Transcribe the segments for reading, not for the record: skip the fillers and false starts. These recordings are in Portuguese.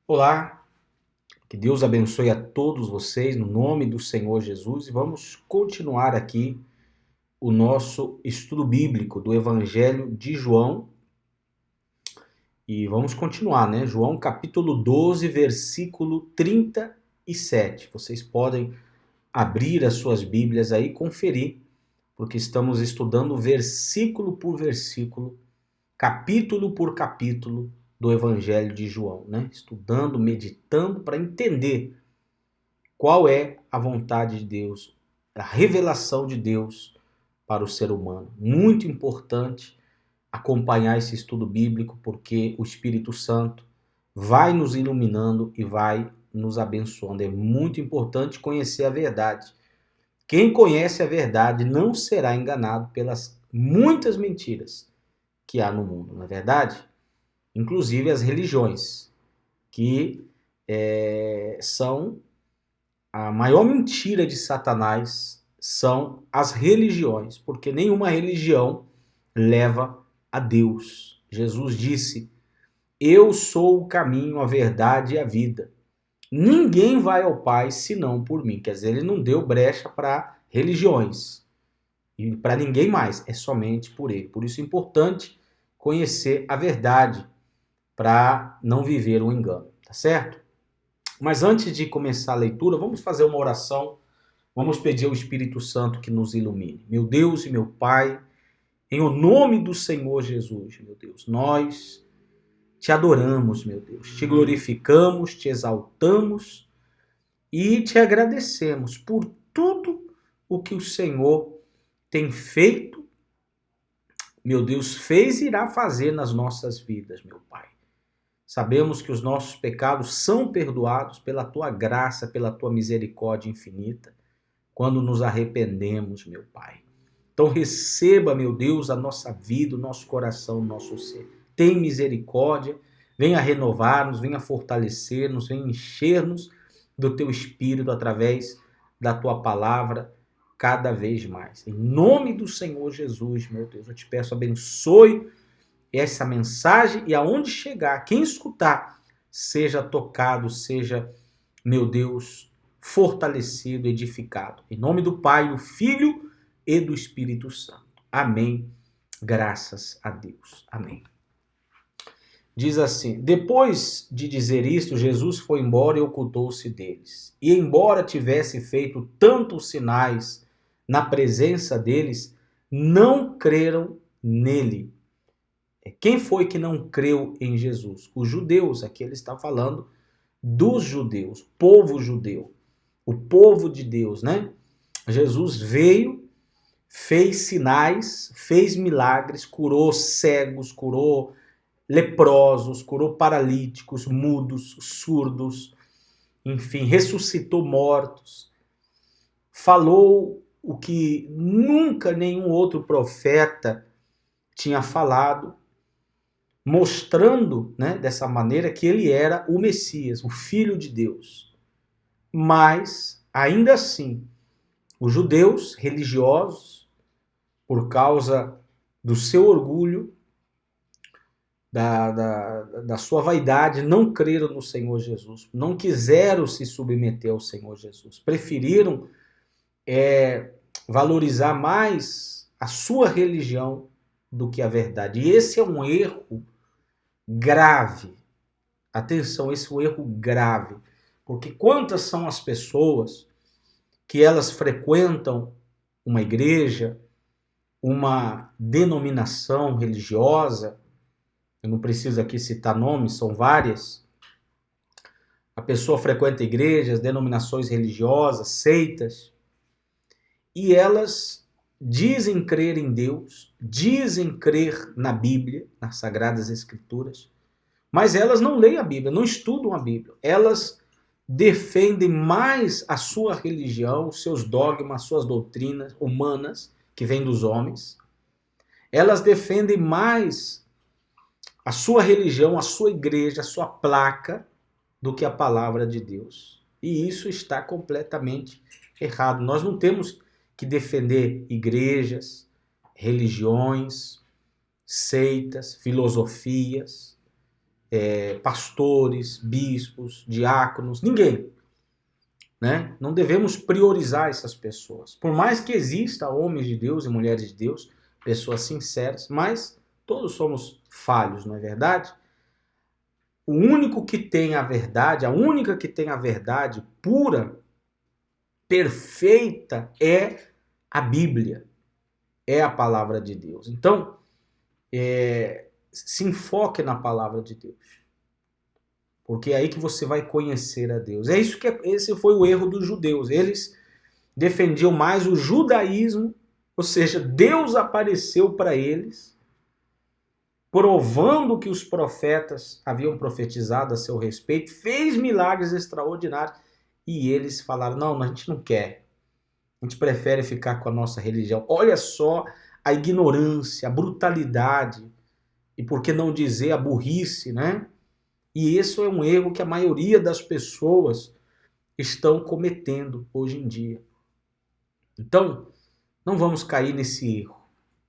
Olá, que Deus abençoe a todos vocês no nome do Senhor Jesus e vamos continuar aqui o nosso estudo bíblico do Evangelho de João e vamos continuar, né? João capítulo 12, versículo 37. Vocês podem abrir as suas Bíblias aí e conferir, porque estamos estudando versículo por versículo, capítulo por capítulo do Evangelho de João, né? Estudando, meditando para entender qual é a vontade de Deus, a revelação de Deus para o ser humano. Muito importante acompanhar esse estudo bíblico, porque o Espírito Santo vai nos iluminando e vai nos abençoando. É muito importante conhecer a verdade. Quem conhece a verdade não será enganado pelas muitas mentiras que há no mundo, não é verdade? Inclusive as religiões, que são a maior mentira de Satanás são as religiões, porque nenhuma religião leva a Deus. Jesus disse: Eu sou o caminho, a verdade e a vida. Ninguém vai ao Pai senão por mim. Quer dizer, ele não deu brecha para religiões e para ninguém mais, é somente por ele. Por isso é importante conhecer a verdade para não viver o engano, tá certo? Mas antes de começar a leitura, vamos fazer uma oração. Vamos pedir ao Espírito Santo que nos ilumine. Meu Deus e meu Pai, em o nome do Senhor Jesus, meu Deus, nós te adoramos, meu Deus, te glorificamos, te exaltamos e te agradecemos por tudo o que o Senhor tem feito, meu Deus, fez e irá fazer nas nossas vidas, meu Pai. Sabemos que os nossos pecados são perdoados pela tua graça, pela tua misericórdia infinita, quando nos arrependemos, meu Pai. Então receba, meu Deus, a nossa vida, o nosso coração, o nosso ser. Tem misericórdia, venha renovar-nos, venha fortalecer-nos, venha encher-nos do teu Espírito através da tua palavra cada vez mais. Em nome do Senhor Jesus, meu Deus, eu te peço, abençoe essa mensagem e aonde chegar, quem escutar, seja tocado, seja, meu Deus, fortalecido, edificado. Em nome do Pai, do Filho e do Espírito Santo. Amém. Graças a Deus. Amém. Diz assim: Depois de dizer isto, Jesus foi embora e ocultou-se deles. E embora tivesse feito tantos sinais na presença deles, não creram nele. Quem foi que não creu em Jesus? Os judeus. Aqui ele está falando dos judeus, povo judeu, o povo de Deus, né? Jesus veio, fez sinais, fez milagres, curou cegos, curou leprosos, curou paralíticos, mudos, surdos, enfim, ressuscitou mortos, falou o que nunca nenhum outro profeta tinha falado, mostrando, né, dessa maneira que ele era o Messias, o Filho de Deus. Mas, ainda assim, os judeus religiosos, por causa do seu orgulho, da sua vaidade, não creram no Senhor Jesus, não quiseram se submeter ao Senhor Jesus, preferiram valorizar mais a sua religião do que a verdade. E esse é um erro grave. Atenção, esse é um erro grave, porque quantas são as pessoas que elas frequentam uma igreja, uma denominação religiosa, eu não preciso aqui citar nomes, são várias. A pessoa frequenta igrejas, denominações religiosas, seitas, e elas dizem crer em Deus, dizem crer na Bíblia, nas Sagradas Escrituras, mas elas não leem a Bíblia, não estudam a Bíblia. Elas defendem mais a sua religião, os seus dogmas, suas doutrinas humanas, que vêm dos homens. Elas defendem mais a sua religião, a sua igreja, a sua placa, do que a palavra de Deus. E isso está completamente errado. Nós não temos que defender igrejas, religiões, seitas, filosofias. pastores, bispos, diáconos, ninguém. Né? Não devemos priorizar essas pessoas. Por mais que exista homens de Deus e mulheres de Deus, pessoas sinceras, mas todos somos falhos, não é verdade? O único que tem a verdade, a única que tem a verdade pura, perfeita, é a Bíblia, é a palavra de Deus. Então, se enfoque na palavra de Deus, porque é aí que você vai conhecer a Deus. Esse foi o erro dos judeus. Eles defendiam mais o judaísmo, ou seja, Deus apareceu para eles, provando que os profetas haviam profetizado a seu respeito, fez milagres extraordinários, e eles falaram, não, a gente não quer, a gente prefere ficar com a nossa religião. Olha só a ignorância, a brutalidade, e por que não dizer a burrice, né? E esse é um erro que a maioria das pessoas estão cometendo hoje em dia. Então, não vamos cair nesse erro.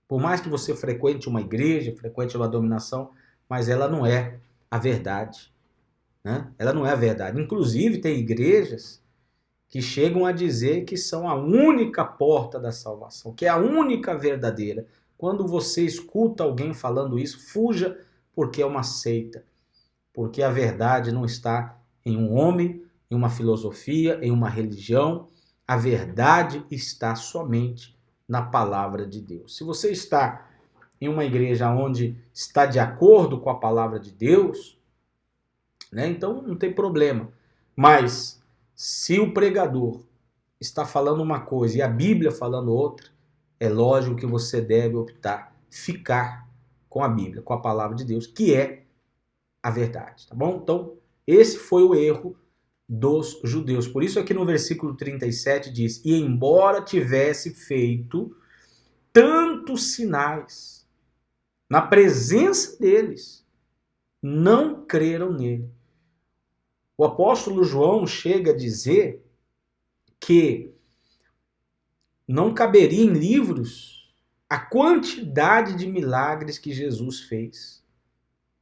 Por mais que você frequente uma igreja, frequente uma denominação, mas ela não é a verdade. Né? Ela não é a verdade. Inclusive, tem igrejas que chegam a dizer que são a única porta da salvação, que é a única verdadeira. Quando você escuta alguém falando isso, fuja, porque é uma seita. Porque a verdade não está em um homem, em uma filosofia, em uma religião. A verdade está somente na palavra de Deus. Se você está em uma igreja onde está de acordo com a palavra de Deus, né, então não tem problema. Mas se o pregador está falando uma coisa e a Bíblia falando outra, é lógico que você deve optar, ficar com a Bíblia, com a palavra de Deus, que é a verdade, tá bom? Então, esse foi o erro dos judeus. Por isso aqui no versículo 37 diz, e embora tivesse feito tantos sinais na presença deles, não creram nele. O apóstolo João chega a dizer que não caberia em livros a quantidade de milagres que Jesus fez.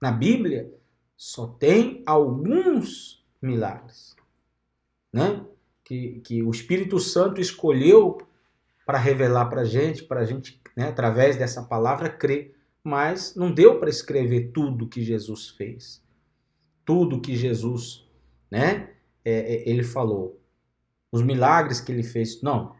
Na Bíblia, só tem alguns milagres, né? Que o Espírito Santo escolheu para revelar para a gente, né, através dessa palavra, crer. Mas não deu para escrever tudo que Jesus fez. Tudo que Jesus, né, ele falou. Os milagres que ele fez. Não.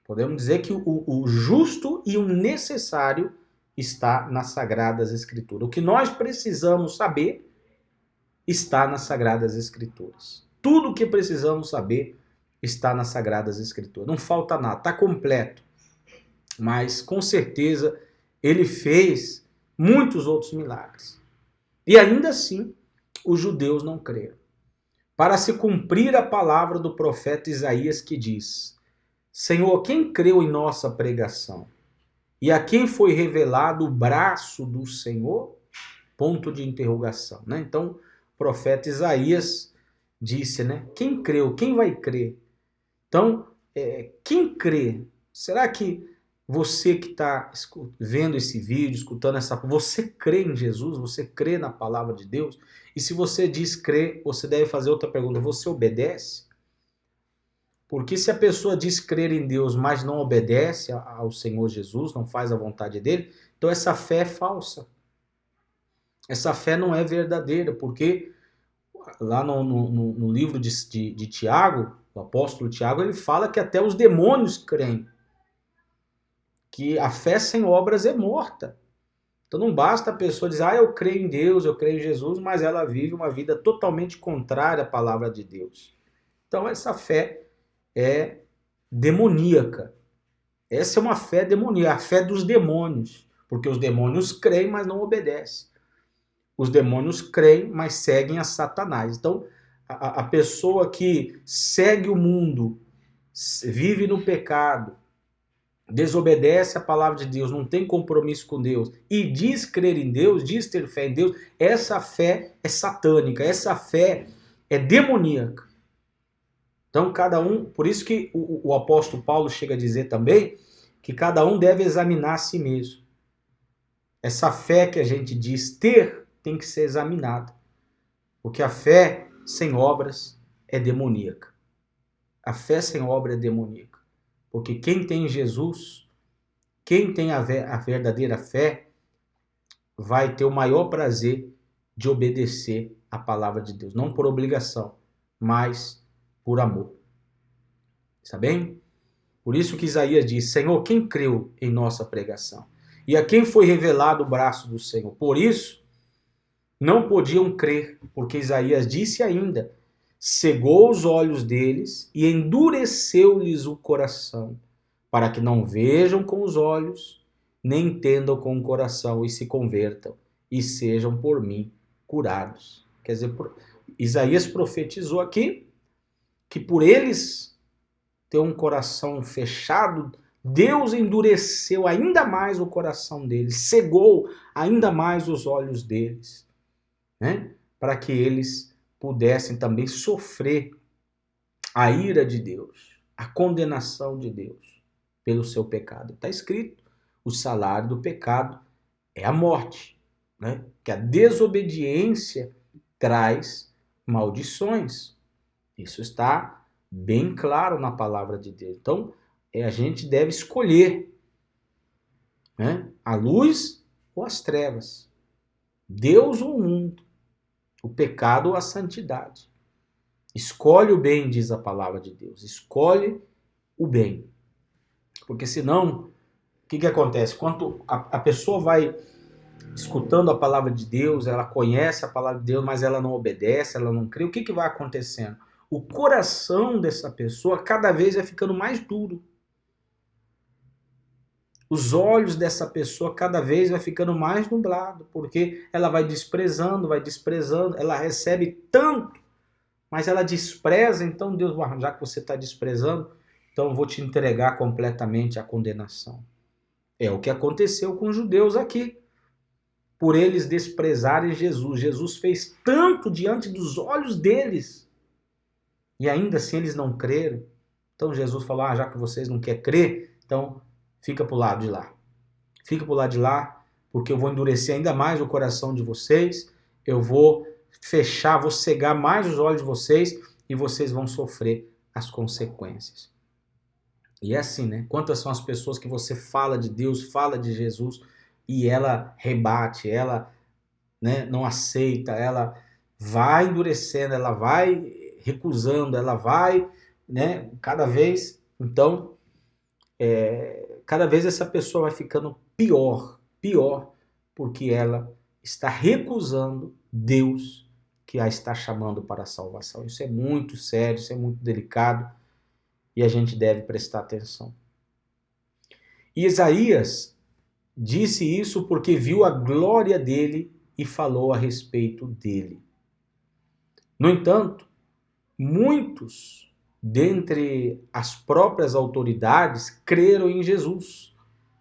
Podemos dizer que o justo e o necessário está nas Sagradas Escrituras. O que nós precisamos saber está nas Sagradas Escrituras. Tudo o que precisamos saber está nas Sagradas Escrituras. Não falta nada, está completo. Mas, com certeza, ele fez muitos outros milagres. E ainda assim, os judeus não creram. Para se cumprir a palavra do profeta Isaías que diz, Senhor, quem creu em nossa pregação? E a quem foi revelado o braço do Senhor? Ponto de interrogação. Né? Então, o profeta Isaías disse, né? Quem creu? Quem vai crer? Então, quem crê? Será que você que está vendo esse vídeo, escutando você crê em Jesus? Você crê na palavra de Deus? E se você diz crer, você deve fazer outra pergunta. Você obedece? Porque se a pessoa diz crer em Deus, mas não obedece ao Senhor Jesus, não faz a vontade dele, então essa fé é falsa. Essa fé não é verdadeira, porque lá no livro de Tiago, o apóstolo Tiago, ele fala que até os demônios creem. Que a fé sem obras é morta. Então não basta a pessoa dizer, eu creio em Deus, eu creio em Jesus, mas ela vive uma vida totalmente contrária à palavra de Deus. Então essa fé é demoníaca. Essa é uma fé demoníaca, a fé dos demônios. Porque os demônios creem, mas não obedecem. Os demônios creem, mas seguem a Satanás. Então, a pessoa que segue o mundo, vive no pecado, desobedece a palavra de Deus, não tem compromisso com Deus e diz crer em Deus, diz ter fé em Deus, essa fé é satânica, essa fé é demoníaca. Então cada um, por isso que o apóstolo Paulo chega a dizer também que cada um deve examinar a si mesmo. Essa fé que a gente diz ter, tem que ser examinada. Porque a fé sem obras é demoníaca. A fé sem obra é demoníaca. Porque quem tem Jesus, quem tem a verdadeira fé, vai ter o maior prazer de obedecer a palavra de Deus. Não por obrigação, mas por amor. Está bem? Por isso que Isaías diz: Senhor, quem creu em nossa pregação? E a quem foi revelado o braço do Senhor? Por isso, não podiam crer, porque Isaías disse ainda: cegou os olhos deles e endureceu-lhes o coração, para que não vejam com os olhos, nem entendam com o coração, e se convertam, e sejam por mim curados. Quer dizer, Isaías profetizou aqui que por eles ter um coração fechado, Deus endureceu ainda mais o coração deles, cegou ainda mais os olhos deles, né? Para que eles pudessem também sofrer a ira de Deus, a condenação de Deus pelo seu pecado. Está escrito: o salário do pecado é a morte, né? Que a desobediência traz maldições. Isso está bem claro na palavra de Deus. Então, a gente deve escolher, né? A luz ou as trevas, Deus ou o mundo, o pecado ou a santidade. Escolhe o bem, diz a palavra de Deus. Escolhe o bem. Porque senão, o que acontece? Quando a pessoa vai escutando a palavra de Deus, ela conhece a palavra de Deus, mas ela não obedece, ela não crê, o que vai acontecendo? O coração dessa pessoa cada vez vai ficando mais duro. Os olhos dessa pessoa cada vez vai ficando mais nublado, porque ela vai desprezando, ela recebe tanto, mas ela despreza. Então Deus, já que você está desprezando, então eu vou te entregar completamente à condenação. É o que aconteceu com os judeus aqui. Por eles desprezarem Jesus. Jesus fez tanto diante dos olhos deles, e ainda assim eles não creram. Então Jesus falou: já que vocês não querem crer, então fica para o lado de lá. Fica para o lado de lá, porque eu vou endurecer ainda mais o coração de vocês, eu vou fechar, vou cegar mais os olhos de vocês, e vocês vão sofrer as consequências. E é assim, né? Quantas são as pessoas que você fala de Deus, fala de Jesus, e ela rebate, ela, né, não aceita, ela vai endurecendo, ela vai recusando, ela vai, né, cada vez, então, cada vez essa pessoa vai ficando pior, porque ela está recusando Deus que a está chamando para a salvação. Isso é muito sério, isso é muito delicado, e a gente deve prestar atenção. E Isaías disse isso porque viu a glória dele e falou a respeito dele. No entanto, muitos dentre as próprias autoridades creram em Jesus,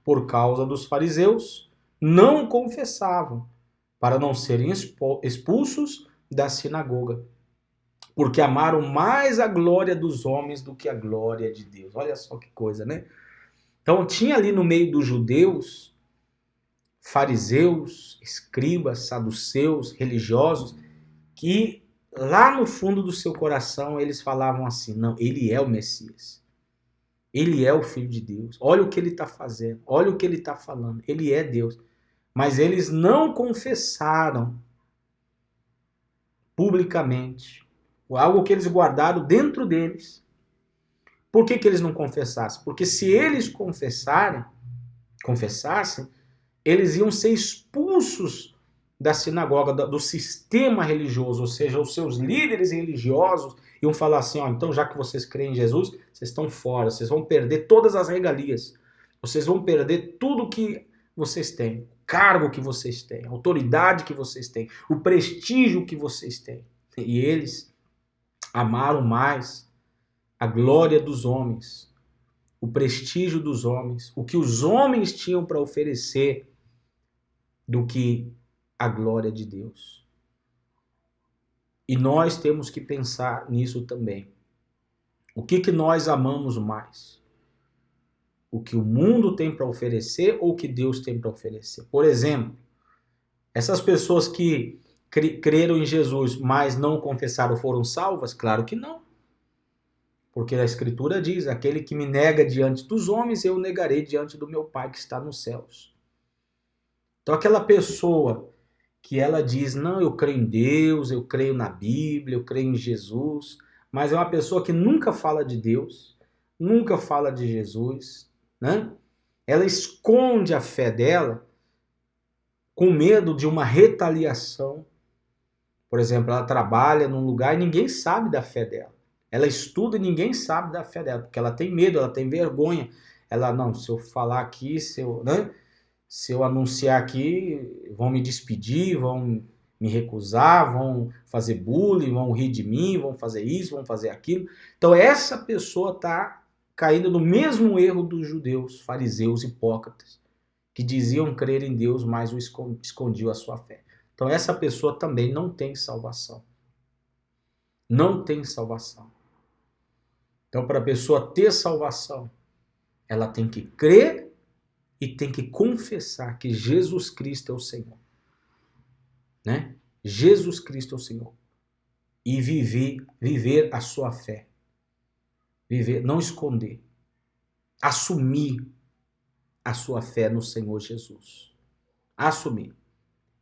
por causa dos fariseus, não confessavam, para não serem expulsos da sinagoga, porque amaram mais a glória dos homens do que a glória de Deus. Olha só que coisa, né? Então tinha ali no meio dos judeus, fariseus, escribas, saduceus, religiosos, que lá no fundo do seu coração eles falavam assim: não, ele é o Messias. Ele é o Filho de Deus. Olha o que ele está fazendo. Olha o que ele está falando. Ele é Deus. Mas eles não confessaram publicamente algo que eles guardaram dentro deles. Por que eles não confessassem? Porque se eles confessassem, eles iam ser expulsos da sinagoga, do sistema religioso, ou seja, os seus líderes religiosos iam falar assim: então já que vocês creem em Jesus, vocês estão fora, vocês vão perder todas as regalias, vocês vão perder tudo que vocês têm, o cargo que vocês têm, a autoridade que vocês têm, o prestígio que vocês têm. E eles amaram mais a glória dos homens, o prestígio dos homens, o que os homens tinham para oferecer, do que a glória de Deus. E nós temos que pensar nisso também. O que nós amamos mais? O que o mundo tem para oferecer ou o que Deus tem para oferecer? Por exemplo, Essas pessoas que creram em Jesus, mas não confessaram, foram salvas? Claro que não. Porque a Escritura diz, aquele que me nega diante dos homens, eu negarei diante do meu Pai que está nos céus. Então aquela pessoa que ela diz, não, eu creio em Deus, eu creio na Bíblia, eu creio em Jesus, mas é uma pessoa que nunca fala de Deus, nunca fala de Jesus, né? Ela esconde a fé dela com medo de uma retaliação. Por exemplo, ela trabalha num lugar e ninguém sabe da fé dela. Ela estuda e ninguém sabe da fé dela, porque ela tem medo, ela tem vergonha. Ela, não, se eu falar aqui, se eu anunciar aqui, vão me despedir, vão me recusar, vão fazer bullying, vão rir de mim, vão fazer isso, vão fazer aquilo. Então essa pessoa está caindo no mesmo erro dos judeus, fariseus, hipócritas, que diziam crer em Deus, mas escondiam a sua fé. Então essa pessoa também não tem salvação. Não tem salvação. Então para a pessoa ter salvação, ela tem que crer e tem que confessar que Jesus Cristo é o Senhor. Né? Jesus Cristo é o Senhor. E viver a sua fé. Viver, não esconder. Assumir a sua fé no Senhor Jesus. Assumir.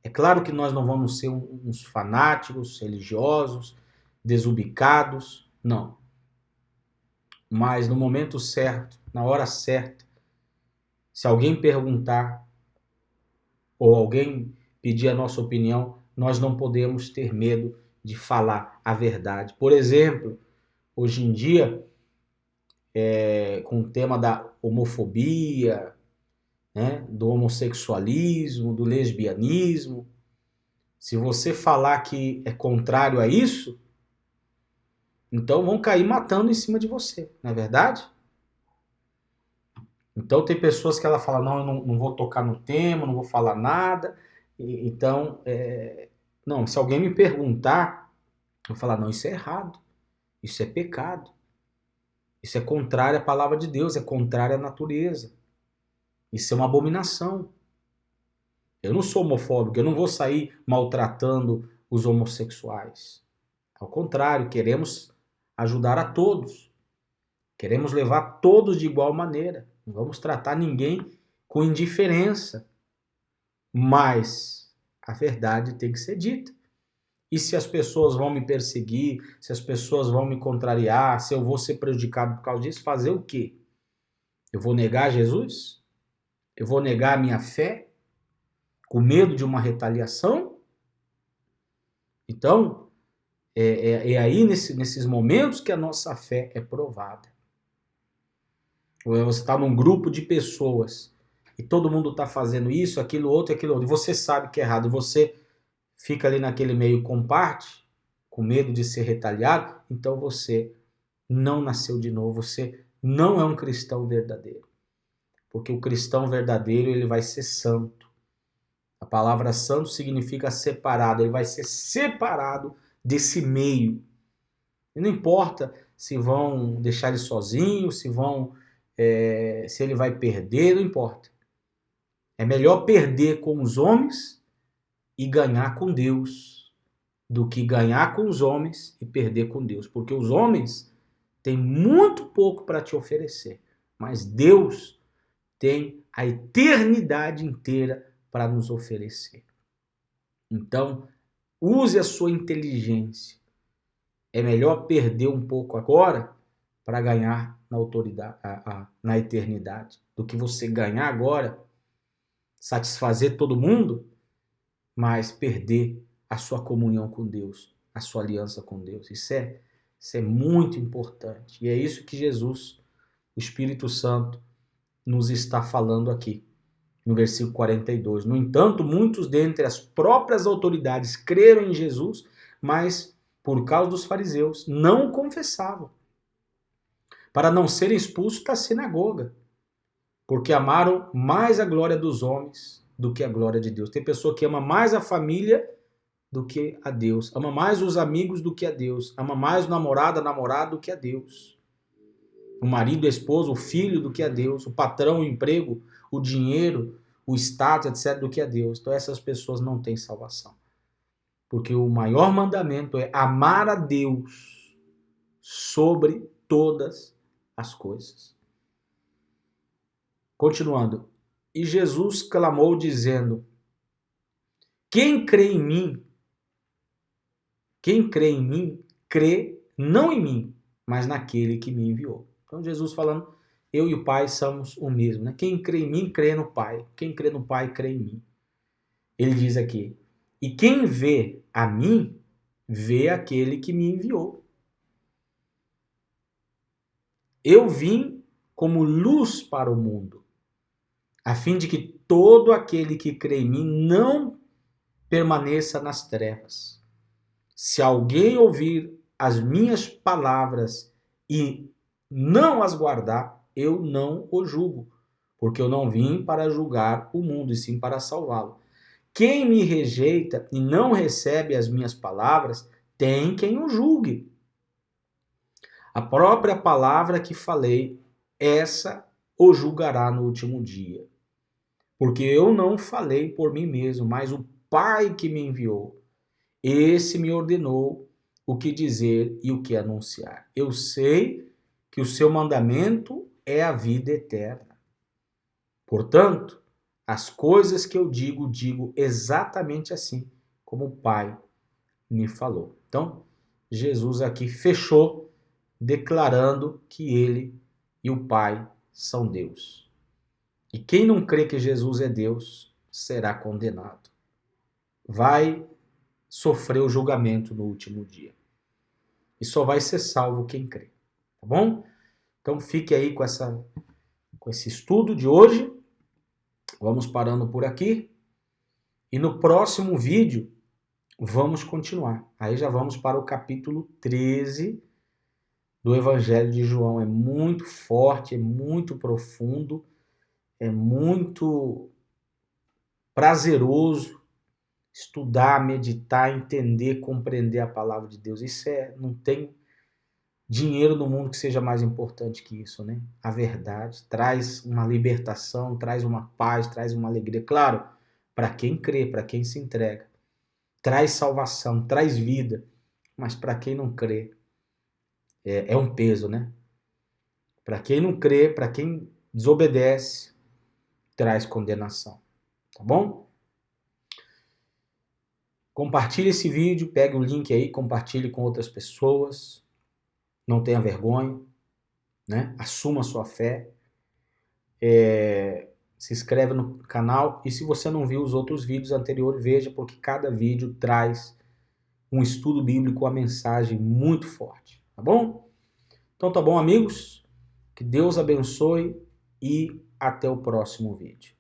É claro que nós não vamos ser uns fanáticos, religiosos, desubicados, não. Mas no momento certo, na hora certa, se alguém perguntar ou alguém pedir a nossa opinião, nós não podemos ter medo de falar a verdade. Por exemplo, hoje em dia, com o tema da homofobia, né, do homossexualismo, do lesbianismo, se você falar que é contrário a isso, então vão cair matando em cima de você, não é verdade? Então tem pessoas que ela fala, não, eu não vou tocar no tema, não vou falar nada. Então, não, se alguém me perguntar, eu vou falar, não, isso é errado, isso é pecado, isso é contrário à palavra de Deus, é contrário à natureza, isso é uma abominação. Eu não sou homofóbico, eu não vou sair maltratando os homossexuais. Ao contrário, queremos ajudar a todos, queremos levar todos de igual maneira, não vamos tratar ninguém com indiferença, mas a verdade tem que ser dita. E se as pessoas vão me perseguir, se as pessoas vão me contrariar, se eu vou ser prejudicado por causa disso, fazer o quê? Eu vou negar Jesus? Eu vou negar a minha fé? Com medo de uma retaliação? Então, é aí nesses momentos que a nossa fé é provada. Você está num grupo de pessoas e todo mundo está fazendo isso, aquilo outro, e você sabe que é errado, e você fica ali naquele meio comparte, com medo de ser retaliado, então você não nasceu de novo, você não é um cristão verdadeiro. Porque o cristão verdadeiro, ele vai ser santo. A palavra santo significa separado, ele vai ser separado desse meio. E não importa se vão deixar ele sozinho, se ele vai perder, não importa. É melhor perder com os homens e ganhar com Deus, do que ganhar com os homens e perder com Deus. Porque os homens têm muito pouco para te oferecer, mas Deus tem a eternidade inteira para nos oferecer. Então, use a sua inteligência. É melhor perder um pouco agora para ganhar na autoridade, na eternidade, do que você ganhar agora, satisfazer todo mundo, mas perder a sua comunhão com Deus, a sua aliança com Deus. Isso é muito importante. E é isso que Jesus, o Espírito Santo, nos está falando aqui, no versículo 42. No entanto, muitos dentre as próprias autoridades creram em Jesus, mas, por causa dos fariseus, não o confessavam, para não serem expulsos da sinagoga, porque amaram mais a glória dos homens do que a glória de Deus. Tem pessoa que ama mais a família do que a Deus, ama mais os amigos do que a Deus, ama mais o namorado, a namorada do que a Deus, o marido, a esposa, o filho do que a Deus, o patrão, o emprego, o dinheiro, o status, etc., do que a Deus. Então essas pessoas não têm salvação. Porque o maior mandamento é amar a Deus sobre todas as coisas. Continuando. E Jesus clamou dizendo: quem crê em mim, crê não em mim, mas naquele que me enviou. Então Jesus falando, eu e o Pai somos o mesmo, né? Quem crê em mim, crê no Pai. Quem crê no Pai, crê em mim. Ele diz aqui, e quem vê a mim, vê aquele que me enviou. Eu vim como luz para o mundo, a fim de que todo aquele que crê em mim não permaneça nas trevas. Se alguém ouvir as minhas palavras e não as guardar, eu não o julgo, porque eu não vim para julgar o mundo, e sim para salvá-lo. Quem me rejeita e não recebe as minhas palavras, tem quem o julgue. A própria palavra que falei, essa o julgará no último dia. Porque eu não falei por mim mesmo, mas o Pai que me enviou, esse me ordenou o que dizer e o que anunciar. Eu sei que o seu mandamento é a vida eterna. Portanto, as coisas que eu digo, digo exatamente assim como o Pai me falou. Então, Jesus aqui fechou declarando que ele e o Pai são Deus. E quem não crê que Jesus é Deus será condenado. Vai sofrer o julgamento no último dia. E só vai ser salvo quem crê. Tá bom? Então fique aí com esse estudo de hoje. Vamos parando por aqui. E no próximo vídeo vamos continuar. Aí já vamos para o capítulo 13 do Evangelho de João. É muito forte, é muito profundo, é muito prazeroso estudar, meditar, entender, compreender a palavra de Deus. Isso não tem dinheiro no mundo que seja mais importante que isso, né? A verdade traz uma libertação, traz uma paz, traz uma alegria. Claro, para quem crê, para quem se entrega. Traz salvação, traz vida. Mas para quem não crê, é um peso, né? Para quem não crê, para quem desobedece, traz condenação. Tá bom? Compartilhe esse vídeo, pegue o link aí, compartilhe com outras pessoas. Não tenha vergonha, né? Assuma a sua fé. Se inscreve no canal e se você não viu os outros vídeos anteriores, veja, porque cada vídeo traz um estudo bíblico, uma mensagem muito forte, tá bom? Então tá bom, amigos? Que Deus abençoe e até o próximo vídeo.